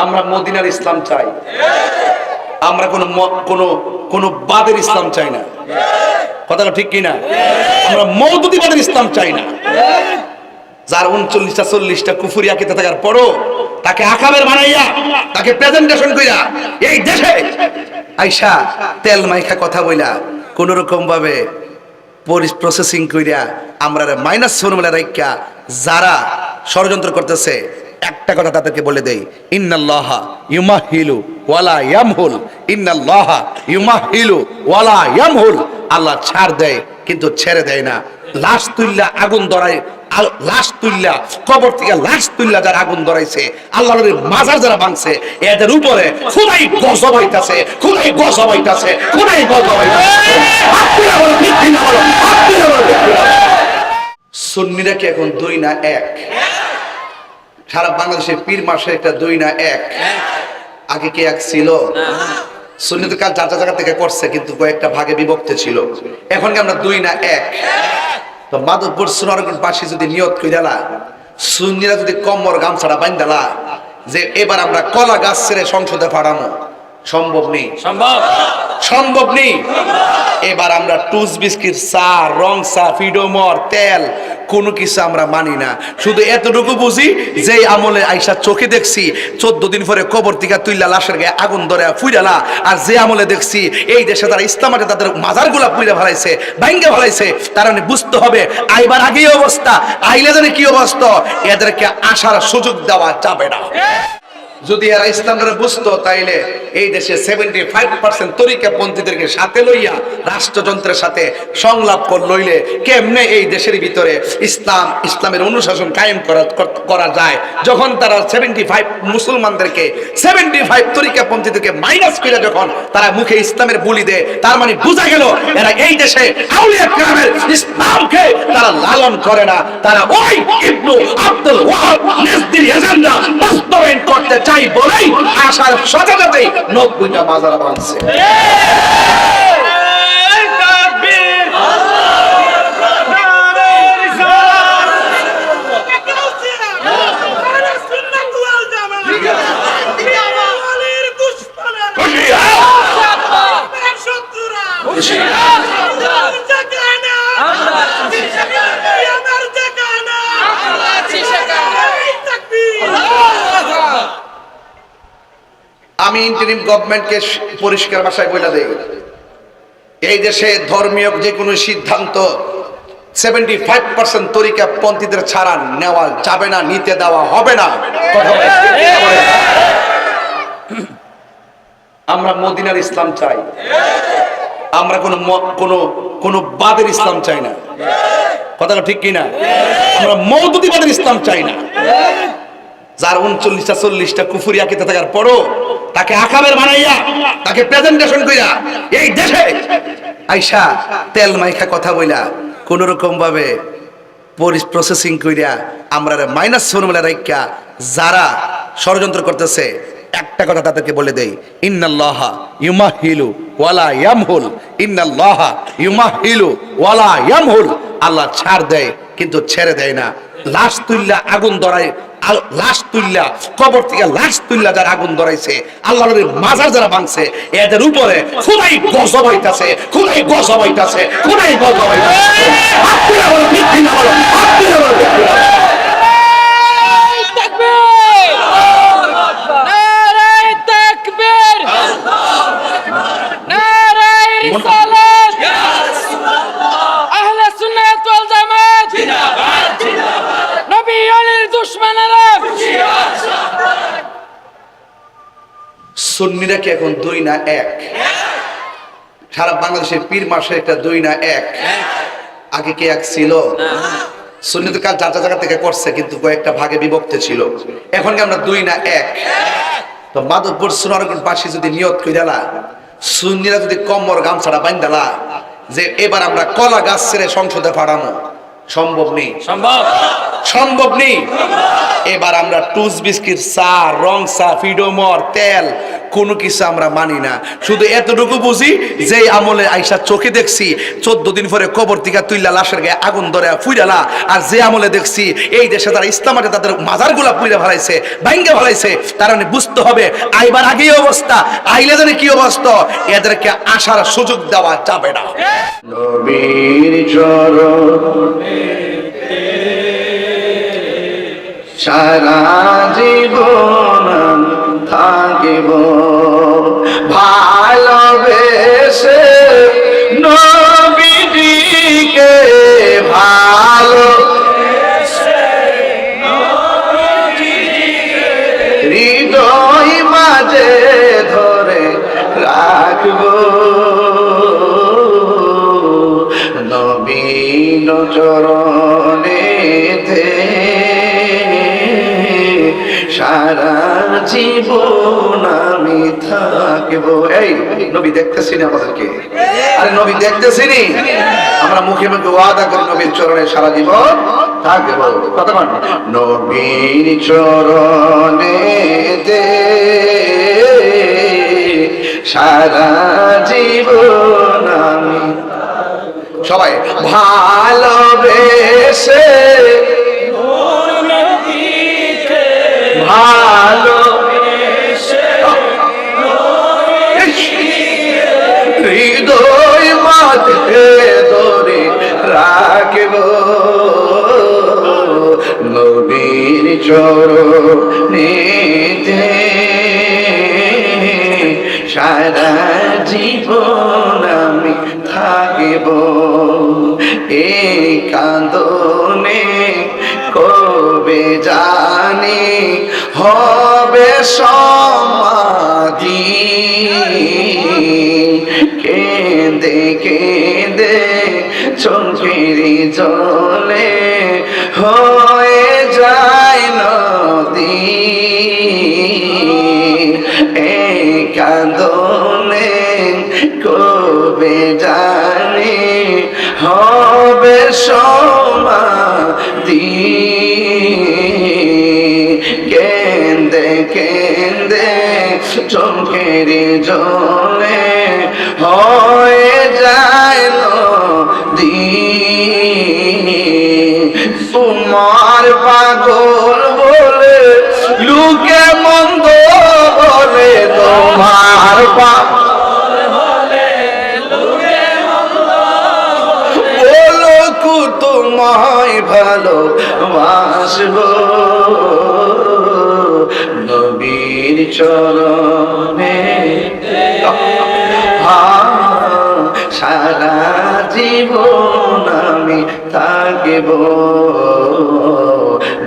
আমরা মদিনার ইসলাম চাই, আমরা কোনো বাদের ইসলাম চাই না। কথাটা ঠিক কিনা? আমরা মওদুদিবাদের ইসলাম চাই না। যার 39টা 40টা কুফরি আকিদা থাকার পরও তাকে আকাবের বানাইয়া, তাকে প্রেজেন্টেশন কইরা এই দেশে আইসা তেল মাইখা কথা বইলা কোন রকম ভাবে প্রসেসিং কইরা আমরা মাইনাস ফর্মুলা রাইখা যারা ষড়যন্ত্র করতেছে, একটা কথা তাদেরকে বলে দেই, ইন্নাল্লাহা ইউমাহিলু ওয়ালা ইয়ামহুল, ইন্নাল্লাহা ইউমাহিলু ওয়ালা ইয়ামহুল। আল্লাহ ছাড় দেয় কিন্তু ছেড়ে দেয় না। লাশ তুল্লা আগুন ধরায়, লাশ তুল্লা কবর থেকে লাশ তুল্লা যারা আগুন ধরাইছে, আল্লাহর মাজার যারা ভাঙছে, এদের উপরে খুদাই গজব হইতাছে, খুদাই গজব হইতাছে, খুদাই গজব হইতাছে। সুন্নিরা কি এখন দুই না এক? সারা বাংলাদেশের পীর মাসে একটা দুই না এক? আগে কি এক ছিল? সুন্নি তো কাল যার জায়গা থেকে করছে কিন্তু কয়েকটা ভাগে বিভক্ত ছিল। এখন কি আমরা দুই না এক? তো মাধবপুর সোনারগঞ্জবাসী যদি নিয়ত কইরা, সুন্নিরা যদি কম্বর গামছাটা বান্ধালা যে এবার আমরা কলা গাছ ছেড়ে সংসদে পাঠানো, সম্ভব নেই, সম্ভব নেই। এবার আমরা টুস বিস্কিট, চা, রং চা, ফিডোমর, তেল কোনো কিছু আমরা মানি না। শুধু এতটুকু বুঝি যে আমলে আইসা চোখে দেখছি 14 দিন পরে কবর থেকে তুইলা লাশের গায়ে আগুন ধরে ফুইরালা, আর যে আমলে দেখছি এই দেশে তারা ইসলামাতে তাদের মাজারগুলা পুইরা ফেলাইছে, ভাঙ্গে ফেলাইছে, তার মানে বুঝতে হবে আইবার আগেই অবস্থা, আইলে জানে কি অবস্থা, এদেরকে আসার সুযোগ দেওয়া যাবে না। যদি এরা ইসলামকে বুঝতো তাইলে এই দেশে 75% তরিকাপন্থীদেরকে সাথে লইয়া রাষ্ট্রযন্ত্রের সাথে সংলাপ লইলে কেমনে এই দেশের ভিতরে ইসলামের অনুশাসন কায়েম করা যায়। যখন তারা 75 মুসলমানদেরকে 75 তরিকাপন্থীদেরকে মাইনাস করে যখন তারা মুখে ইসলামের বুলি দেয়, তার মানে বোঝা গেল এরা এই দেশে আউলিয়া কেরামের ইসলামকে তারা লালন করে না। তারা ওই ইবনু আব্দুল ওয়াহাব নেজদির এজেন্ডা বাস্তবায়ন করতে চাই বলেই আসার সাথে সাথেই 90টা মাজার বানছে। আমি ইন্টারিম গভর্নমেন্টকে পরিষ্কার ভাষায় বলে দেই, এই দেশে ধর্মীয় যে কোনো সিদ্ধান্ত 75% তরিকাপন্থীদের ছাড়া নেওয়া যাবে না, নিতে দেওয়া হবে না। আমরা মদিনার ইসলাম চাই, আমরা কোনো বাদের ইসলাম চাই না। কথাটা ঠিক কিনা? আমরা মওদুদিবাদের ইসলাম চাই না। যার 39টা 40টা কুফরি আকিদা থাকার পরও তাকে আকাবের বানাইয়া, তাকে প্রেজেন্টেশন কইরা এই দেশে আইসা তেল মাইখা কথা বইলা কোন রকম ভাবে প্রসেসিং কইরা আমরা মাইনাস ফর্মুলা রাইখা যারা ষড়যন্ত্র করতেছে, একটা কথা তাদেরকে বলে দেই, ইন্নাল্লাহা ইউমাহিলু ওয়ালা ইয়ামহুল, ইন্নাল্লাহা ইউমাহিলু ওয়ালা ইয়ামহুল। আল্লাহ ছাড় দেয় কিন্তু ছেড়ে দেয় না। লাশ তুল্লা আগুন ধরায়, লাশ তুল্লা কবর থেকে লাশ তুল্লা যারা আগুন ধরাইছে, আল্লাহর মাজার যারা ভাঙছে, এদের উপরে খুদাই গজব হইতাছে, খুদাই গজব হইতাছে, খুদাই গজব হইতাছে। আপনারা বলো ঠিক কিনা বলো, আপনারা বলো ঠিক কিনা? সুন্নিরা কি এখন দুই না এক? সারা বাংলাদেশের পীর মাসে একটা দুই না এক? আগে কি এক ছিল? সুন্নি তো কাল যার জায়গা থেকে করছে কিন্তু কয়েকটা ভাগে বিভক্ত ছিল। এখন কি আমরা দুই না এক? তো মাধবপুর সোনারগঞ্জবাসী যদি নিয়ত কইরা, সুন্নিরা যদি কম্বর গামছাটা বান্ধালা যে এবার আমরা কলা গাছ ছেড়ে সংসদে পাঠানো, সম্ভব নেই, সম্ভব নেই। এবার আমরা টুস বিস্কিট, চা, রং চা, ফিডোমর, তেল কোনো কিছু আমরা মানি না। শুধু এতটুকু বুঝি যে আমলে আইসা চোখে দেখছি 14 দিন পরে কবর থেকে তুইলা লাশের গায়ে আগুন ধরে ফুইরালা, আর যে আমলে দেখছি এই দেশে তারা ইসলামাতে তাদের মাজারগুলা পুড়ে ফেলাইছে, ভাঙ্গে ফেলাইছে, তার মানে বুঝতে হবে আইবার আগেই অবস্থা, আইলে জানি কি অবস্থা, এদেরকে আসার সুযোগ দেওয়া যাবে না। নবীর চরণে সারা জীবন থাকিব ভালোবেসে, নবীজিকে ভালো হৃদয় মাঝে ধরে রাখব, নবীন চরণেতে সারা জীবন আমি থাকবো। এই নবী দেখতেছি না আমাদেরকে? আরে নবী দেখতেছি নি? আমরা মুখে মুখে ওয়াদা করি নবীর চরণে সারা জীবন থাকবো। কথা বল, নবীর চরণেতে সারা জীবন আমি, সবাই ভালোবেসে ভালোবেসে হৃদয় মাঝে ধরে রাখব, নবীর চরণেতে সারা জীবন আমি থাকিব। এই কান্দনে কবে জানি হবে সমাধি, কেঁদে কেঁদে চোখের জলে হয়ে যায় নদী, এই কান্দনে কবে জানি হবে সমাধি, কেঁদে কেঁদে চোখের জলে হয়ে যায় নদী, তোমার পাগল বলে লোকে মন্দ বলে, তোমার পাগল বলে লোকে মন্দ বলো, তোমায় ভালোবাসবো, নবীর চরণে সারা জীবন আমি থাকিব,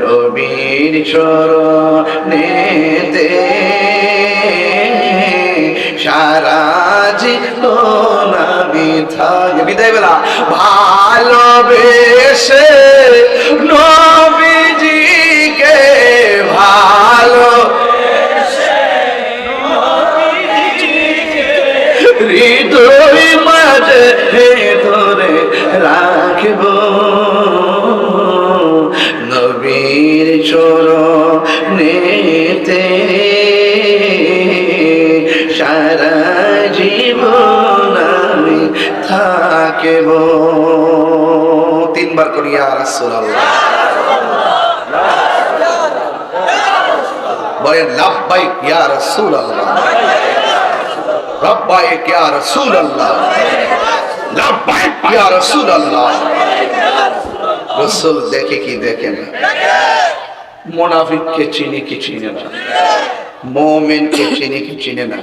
নবীর চরণেতে সারা জীবন আমি থাকব। বিদায় বেলা ভালোবেসে নবীজিকে ভালো হৃদয় মাঝে ধরে রাখব, নবীর চরণেতে সারা জীবন আমি থাকিব। তিনবার করি ইয়া রাসূলুল্লাহ, বলেন লাব্বাইক ইয়া রাসূলুল্লাহ, লাব্বাইক ইয়া রাসূলুল্লাহ, লাব্বাইক ইয়া রাসূলুল্লাহ। রাসূল দেখে কি দেখে না? মুনাফিককে চিনি কি চিনে না, মুমিনকে চিনি কি চিনে না।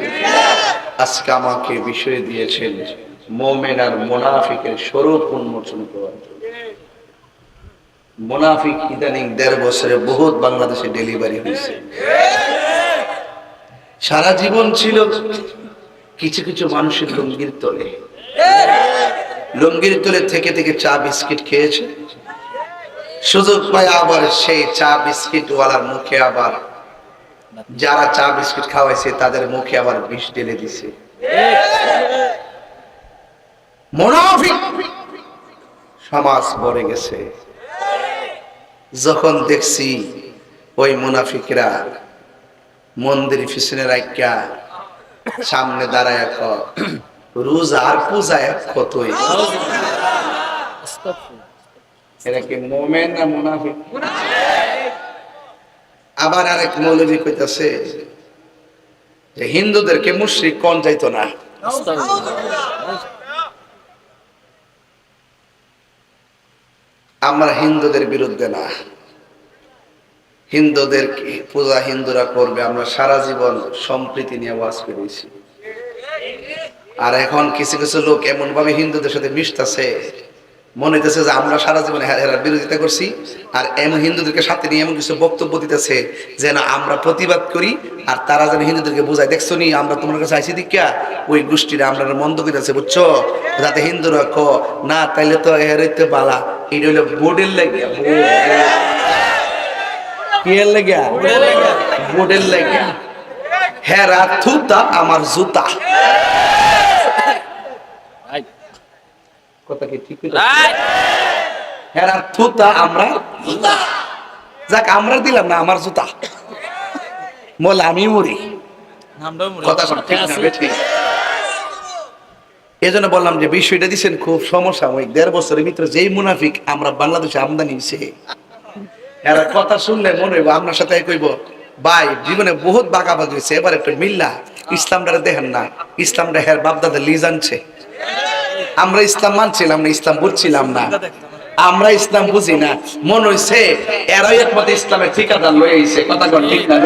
আজকে আমাকে বিষয় দিয়েছেন মুমিন আর মুনাফিকের স্বরূপ উন্মোচন করার জন্য। মুনাফিক ইদানিং 1.5 বছরে বহুত বাংলাদেশে ডেলিভারি হয়েছে। সারা জীবন ছিল কিছু কিছু মানুষের লুঙ্গির তলে, লুঙ্গির তলে থেকে থেকে চা বিস্কিট খেয়েছে, সুযোগ পায় আবার সেই চা বিস্কিট ওয়ালার মুখে আবার যারা চা বিস্কিট খাওয়াইছে তাদের মুখে আবার বিষ ঢেলে দিছে। মুনাফিক সমাজ ভরে গেছে। যখন দেখছি ওই মুনাফিকরা মন্দির পিছনে রাখিয়া সামনে দাঁড়ায় রোজা আর পূজা এক কতই। এরা কি মোমেন না মুনাফিক? আবার আরেক মৌলবী কইতাছে যে হিন্দুদেরকে মুশরিক কোন যাইতো না। আমরা হিন্দুদের বিরুদ্ধে না, হিন্দুদের পূজা হিন্দুরা করবে, আমরা সারা জীবন সম্প্রীতি নিয়ে ওয়াজ করেছি। আর এখন কিছু কিছু লোক এমন ভাবে হিন্দুদের সাথে মিশতেছে, মনে হইতেছে যে আমরা সারা জীবন এর বিরোধিতা করছি, আর এমন হিন্দুদেরকে সাথে নিয়ে এমন কিছু বক্তব্য দিতেছে যেন আমরা প্রতিবাদ করি, আর তারা যেন হিন্দুদেরকে বোঝায়, দেখছো নি আমরা তোমার কাছে আইসি দীক্ষা, ওই গোষ্ঠীরা আমরা মন্দ করেছে বুঝছো, যাতে হিন্দুরা না তাইলে তো এর হইতে বালা। এটা হইলো বোর্ডের লাগিয়া, কিয়ের লাগিয়া, বোর্ডের লাগিয়া। হেরা থুতা আমার জুতা। কথা কি ঠিক? হেরা থুতা আমরা যাক আমরা দিলাম না আমার জুতা, বলে আমি মরি। কথা ঠিক না বেঠিক? এই জন্য বললাম যে বিষয়টা দিচ্ছেন খুব সমসাময়িক। 1.5 বছরের ভিতরে যেই মুনাফিক আমরা বাংলাদেশে আমদানি হয়েছে, এরা কথা শুনলে মনে হইব আপনার সাথে কইব ভাই জীবনে বহুত বাগাবাগ হয়েছে, এবার একটা মিল্লা ইসলামটা দেখেন না, ইসলামটা হের বাপদাদা লিজ আনছে। আমরা ইসলাম মানছিলাম না, ইসলাম বুঝছিলাম না, আমরা ইসলাম বুঝি না, মনে হইছে এরাই একমাত্র ইসলামের ঠিকাদার লয়ে আইছে। কথা ঠিক না?